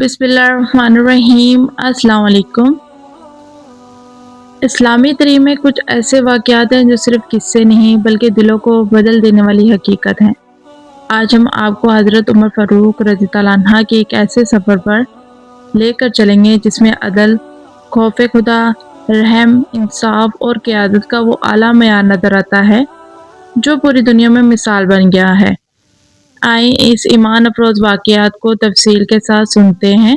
बिस्मिल्लाहिर्रहमानिर्रहीम। अस्सलाम वालेकुम। इस्लामी तरीक़ में कुछ ऐसे वाक़यात हैं जो सिर्फ़ किस्से नहीं बल्कि दिलों को बदल देने वाली हकीकत हैं। आज हम आपको हज़रत उमर फ़ारूक रज़ियल्लाहु अन्हा के एक ऐसे सफ़र पर लेकर चलेंगे जिसमें अदल, खौफ़ खुदा, रहम, इंसाफ़ और क़यादत का वो आला मयार नज़र आता है जो पूरी दुनिया में मिसाल बन गया है। आइए इस ईमान अफ़रोज़ वाक़यात को तफ़सील के साथ सुनते हैं।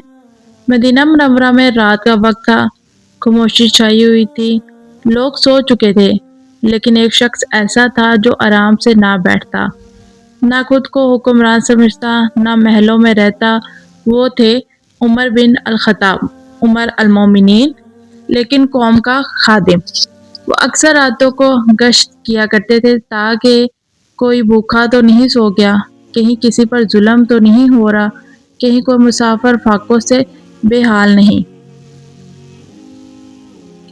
मदीना मुनव्वरा में रात का वक्त था। खामोशी छाई हुई थी। लोग सो चुके थे, लेकिन एक शख्स ऐसा था जो आराम से ना बैठता, ना खुद को हुक्मरान समझता, ना महलों में रहता। वो थे उमर बिन अल-ख़त्ताब, उमर अल-मोमिनीन, लेकिन कौम का खादिम। वो अक्सर रातों को गश्त किया करते थे ताकि कोई भूखा तो नहीं सो गया, कहीं किसी पर जुल्म तो नहीं हो रहा, कहीं कोई मुसाफिर फाकों से बेहाल नहीं।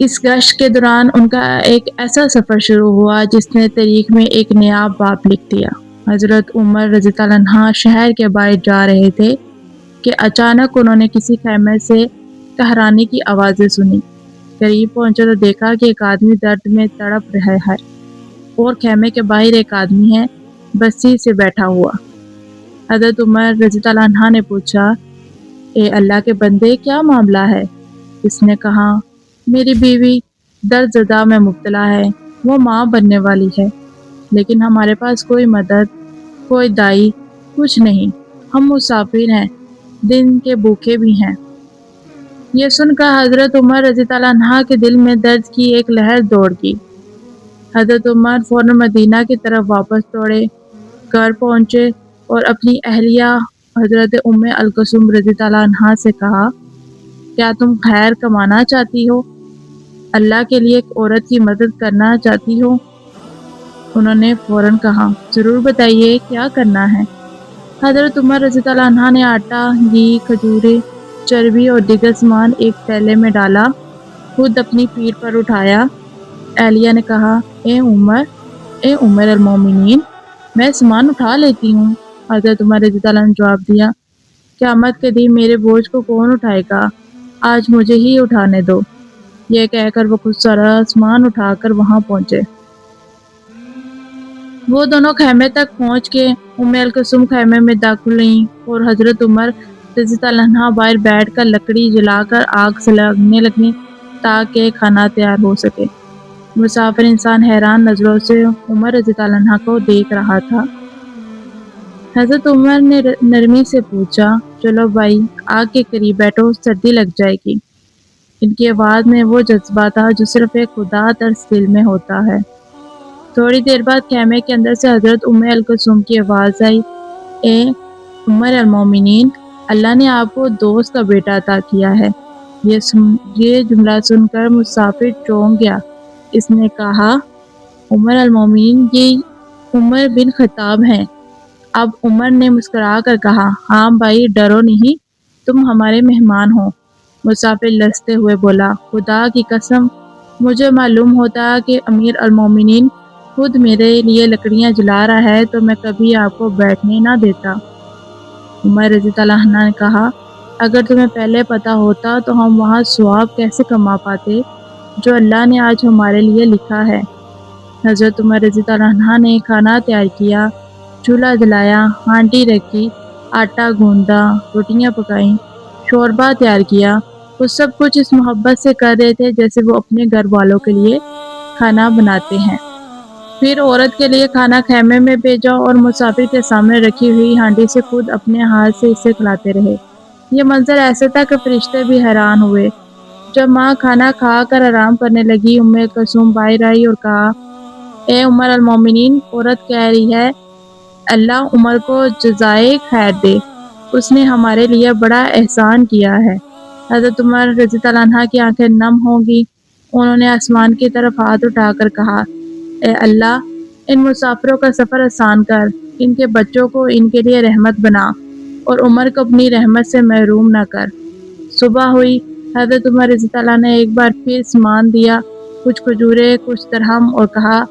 इस गश्त के दौरान उनका एक ऐसा सफ़र शुरू हुआ जिसने तारीख में एक नया बाब लिख दिया। हज़रत उमर रज़ियल्लाहु अन्हा शहर के बाहर जा रहे थे कि अचानक उन्होंने किसी खैमे से कहराने की आवाज़ें सुनी। करीब पहुंचे तो देखा कि एक आदमी दर्द में तड़प रहा है और खैमे के बाहर एक आदमी है, बस्ती से बैठा हुआ। हज़रत उमर रज़ियल्लाहु अन्हा ने पूछा, ए अल्लाह के बंदे, क्या मामला है? इसने कहा, मेरी बीवी दर्द-ज़दा में मुब्तला है, वो माँ बनने वाली है, लेकिन हमारे पास कोई मदद, कोई दाई, कुछ नहीं। हम मुसाफिर हैं, दिन के भूखे भी हैं। ये सुनकर हज़रत उमर रज़ियल्लाहु अन्हा के दिल में दर्द की एक लहर दौड़ गई। हज़रत उमर फ़ौरन मदीना की तरफ वापस दौड़े, घर पहुँचे और अपनी अहलिया हज़रत उम्मे अल-कुलसूम रज़ियल्लाहु अन्हा से कहा, क्या तुम खैर कमाना चाहती हो? अल्लाह के लिए एक औरत की मदद करना चाहती हो? उन्होंने फ़ौरन कहा, ज़रूर बताइए, क्या करना है? हज़रत उमर रज़ियल्लाहु अन्हा ने आटा, घी, खजूरें, चर्बी और दीगर सामान एक थैले में डाला, खुद अपनी पीठ पर उठाया। अहलिया ने कहा, ए उमर अल-मोमिनीन, मैं सामान उठा लेती हूँ। हज़रत उमर रज़ियल्लाहु अन्हु ने जवाब दिया, क़यामत के दिन मेरे बोझ को कौन उठाएगा? आज मुझे ही उठाने दो। यह कहकर वो खुद सारा सामान उठाकर वहाँ पहुँचे। वो दोनों खैमे तक पहुँच के उम्मे अल-कुलसूम खैमे में दाखिल हुईं और हज़रत उमर रज़ियल्लाहु अन्हा बाहर बैठकर लकड़ी जलाकर आग जलाने लगीं ताकि खाना तैयार हो सके। मुसाफिर इंसान हैरान नज़रों से उमर रज़ियल्लाहु अन्हा को देख रहा था। हज़रत उमर ने नरमी से पूछा, चलो भाई, आग के करीब बैठो, सर्दी लग जाएगी। इनकी आवाज़ में वो जज्बा था जो सिर्फ़ एक खुदा तर्स दिल में होता है। थोड़ी देर बाद खैमे के अंदर से हज़रत उम्मे अल-कुलसूम की आवाज़ आई, ए उमर अल-मोमिनीन, अल्लाह ने आपको दोस्त का बेटा अता किया है। ये जुमला सुनकर मुसाफिर चौंक गया। इसने कहा, उमर अल-मोमिनीन, ये उमर बिन ख़त्ताब हैं। अब उमर ने मुस्कुरा कर कहा, हाँ भाई, डरो नहीं, तुम हमारे मेहमान हो। मुसाफिर लसते हुए बोला, खुदा की कसम, मुझे मालूम होता कि अमीर अल-मोमिनीन खुद मेरे लिए लकड़ियाँ जला रहा है तो मैं कभी आपको बैठने ना देता। उमर रज़ियल्लाहु अन्हा ने कहा, अगर तुम्हें पहले पता होता तो हम वहाँ सवाब कैसे कमा पाते जो अल्लाह ने आज हमारे लिए लिखा है। हज़रत उमर रज़ियल्लाहु अन्हा ने खाना तैयार किया, चूल्हा जलाया, हांडी रखी, आटा गूंदा, रोटियाँ पकाईं, शोरबा तैयार किया। वो सब कुछ इस मोहब्बत से कर रहे थे जैसे वो अपने घर वालों के लिए खाना बनाते हैं। फिर औरत के लिए खाना खैमे में भेजा और मुसाफिर के सामने रखी हुई हांडी से खुद अपने हाथ से इसे खिलाते रहे। ये मंजर ऐसा था कि फरिश्ते भी हैरान हुए। जब माँ खाना खा कर आराम करने लगी, उम्मे कुलसूम बाहर आई और कहा, ए उमर अल-मोमिनीन, औरत कह रही है, अल्लाह उमर को जज़ाए खैर दे, उसने हमारे लिए बड़ा एहसान किया है। हज़रत उमर रज़ियल्लाहु अन्हा की आंखें नम हो गईं। उन्होंने आसमान की तरफ हाथ उठाकर कहा, ए अल्लाह, इन मुसाफिरों का सफ़र आसान कर, इनके बच्चों को इनके लिए रहमत बना और उमर को अपनी रहमत से महरूम न कर। सुबह हुई। हज़रत उमर रज़ियल्लाहु अन्हु ने एक बार फिर सामान दिया, कुछ खजूरें, कुछ दरहम, और कहा,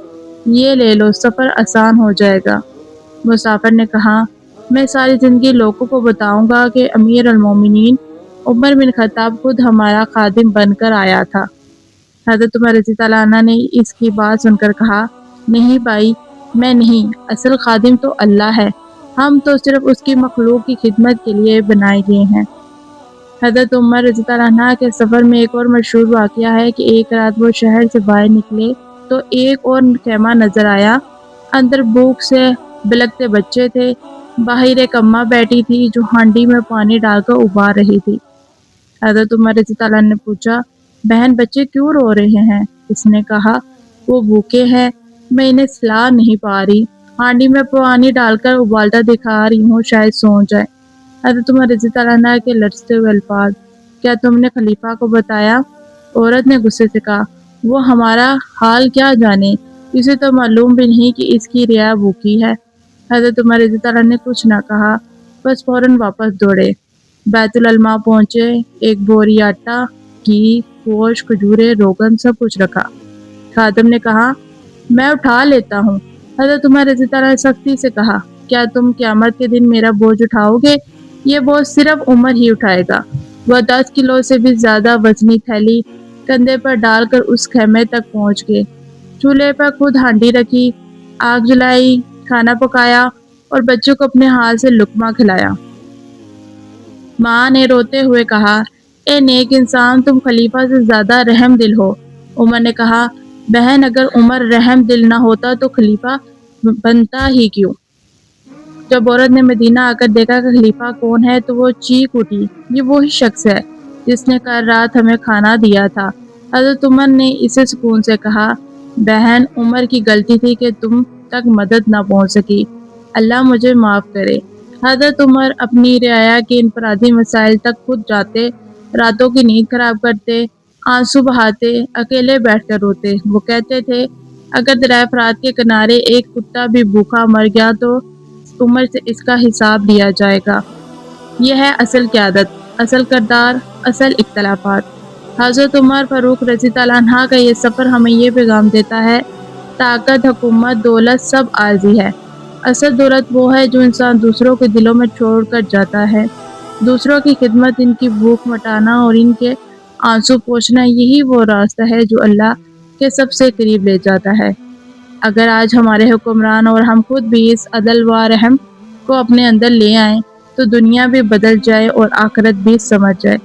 ये ले लो, सफ़र आसान हो जाएगा। मुसाफिर ने कहा, मैं सारी ज़िंदगी लोगों को बताऊंगा कि अमीर अल-मोमिनीन عمر بن خطاب خود ہمارا خادم بن کر آیا تھا۔ حضرت عمر رضی اللہ عنہ نے اس کی بات سن کر کہا، نہیں بھائی، میں نہیں، اصل خادم تو اللہ ہے، ہم تو صرف اس کی مخلوق کی خدمت کے لیے بنائے گئے ہیں۔ حضرت عمر رضی اللہ عنہ کے سفر میں ایک اور مشہور واقعہ ہے کہ ایک رات وہ شہر سے باہر نکلے تو ایک اور خیمہ نظر آیا، اندر بھوک سے بلکتے بچے تھے، باہر ایک اماں بیٹھی تھی جو ہانڈی میں پانی ڈال کر ابال رہی تھی۔ حضرت عمر رضی اللہ عنہ نے پوچھا، بہن بچے کیوں رو رہے ہیں؟ اس نے کہا، وہ بھوکے ہیں، میں انہیں سلا نہیں پا رہی، ہانڈی میں پانی ڈال کر ابالتا دکھا رہی ہوں، شاید سو جائے۔ حضرت عمر رضی اللہ عنہ کے لرزتے ہوئے الفاظ، کیا تم نے خلیفہ کو بتایا؟ عورت نے غصے سے کہا، وہ ہمارا حال کیا جانے، اسے تو معلوم بھی نہیں کہ اس کی رعایا بھوکی ہے۔ حضرت عمر رضی اللہ عنہ نے کچھ نہ کہا، بس فوراً واپس دوڑے، بیت المال پہنچے، ایک بوری آٹا، گھی، گوشت، کھجورے، روغن سب کچھ رکھا۔ خادم نے کہا، میں اٹھا لیتا ہوں۔ حضرت عمر رضی اللہ عنہ نے سختی سے کہا، کیا تم قیامت کے دن میرا بوجھ اٹھاؤ گے؟ یہ بوجھ صرف عمر ہی اٹھائے گا۔ وہ 10 کلو سے بھی زیادہ وزنی تھیلی کندھے پر ڈال کر اس خیمے تک پہنچ گئے، چولہے پر خود ہانڈی رکھی، آگ جلائی، کھانا پکایا اور بچوں کو اپنے ہاتھ سے لقمہ کھلایا۔ ماں نے روتے ہوئے کہا، اے نیک انسان، تم خلیفہ سے زیادہ رحم دل ہو۔ عمر نے کہا، بہن اگر عمر رحم دل نہ ہوتا تو خلیفہ بنتا ہی کیوں؟ جب عورت نے مدینہ آ کر دیکھا کہ خلیفہ کون ہے تو وہ چیخ اٹھی، یہ وہی شخص ہے جس نے کل رات ہمیں کھانا دیا تھا۔ حضرت عمر نے اسے سکون سے کہا، بہن عمر کی غلطی تھی کہ تم تک مدد نہ پہنچ سکی، اللہ مجھے معاف کرے۔ حضرت عمر اپنی رعایا کے انفرادی مسائل تک خود جاتے، راتوں کی نیند خراب کرتے، آنسو بہاتے، اکیلے بیٹھ کر روتے۔ وہ کہتے تھے، اگر دریائے فرات کے کنارے ایک کتا بھی بھوکا مر گیا تو عمر سے اس کا حساب لیا جائے گا۔ یہ ہے اصل قیادت، اصل کردار، اصل اختلافات۔ حضرت عمر فاروق رضی اللہ عنہ کا یہ سفر ہمیں یہ پیغام دیتا ہے، طاقت، حکومت، دولت سب عارضی ہے، اصل دولت وہ ہے جو انسان دوسروں کے دلوں میں چھوڑ کر جاتا ہے۔ دوسروں کی خدمت، ان کی بھوک مٹانا اور ان کے آنسو پوچھنا، یہی وہ راستہ ہے جو اللہ کے سب سے قریب لے جاتا ہے۔ اگر آج ہمارے حکمران اور ہم خود بھی اس عدل و رحم کو اپنے اندر لے آئیں تو دنیا بھی بدل جائے اور آخرت بھی سمجھ جائے۔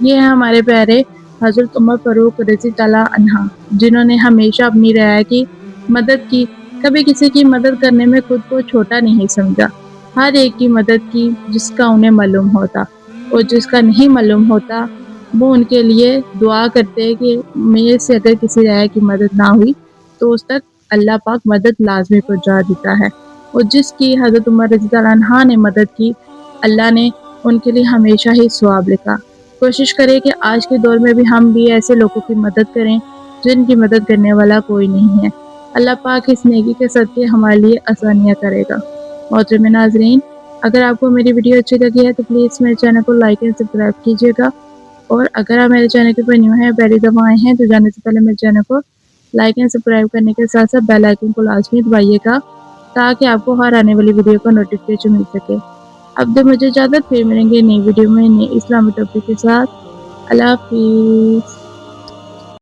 یہ ہے ہمارے پیارے حضرت عمر فاروق رضی اللہ عنہ، جنہوں نے ہمیشہ اپنی رعایا کی مدد کی، کبھی کسی کی مدد کرنے میں خود کو چھوٹا نہیں سمجھا، ہر ایک کی مدد کی جس کا انہیں معلوم ہوتا، اور جس کا نہیں معلوم ہوتا وہ ان کے لیے دعا کرتے کہ میرے سے اگر کسی رعایا کی مدد نہ ہوئی تو اس تک اللہ پاک مدد لازمی پہنچا دیتا ہے، اور جس کی حضرت عمر رضی اللہ عنہ نے مدد کی، اللہ نے ان کے لیے ہمیشہ ہی ثواب لکھا۔ کوشش کریں کہ آج کے دور میں بھی ہم بھی ایسے لوگوں کی مدد کریں جن کی مدد کرنے والا کوئی نہیں ہے۔ اللہ پاک اس نیکی کے صدقے ہمارے لیے آسانیاں کرے گا۔ محترم ناظرین، اگر آپ کو میری ویڈیو اچھی لگی ہے تو پلیز میرے چینل کو لائک اینڈ سبسکرائب کیجیے گا، اور اگر آپ میرے چینل کے پر نیو ہیں، پہلی دفعہ آئے ہیں تو جانے سے پہلے میرے چینل کو لائک اینڈ سبسکرائب کرنے کے ساتھ ساتھ بیل آئیکن کو لازمی دبائیے گا تاکہ آپ کو ہر آنے والی ویڈیو کا نوٹیفکیشن مل سکے۔ اب دے مجھے اجازت، پھر ملیں گے نئی ویڈیو میں نئی اسلامی ٹاپک کے ساتھ۔ اللہ حافظ۔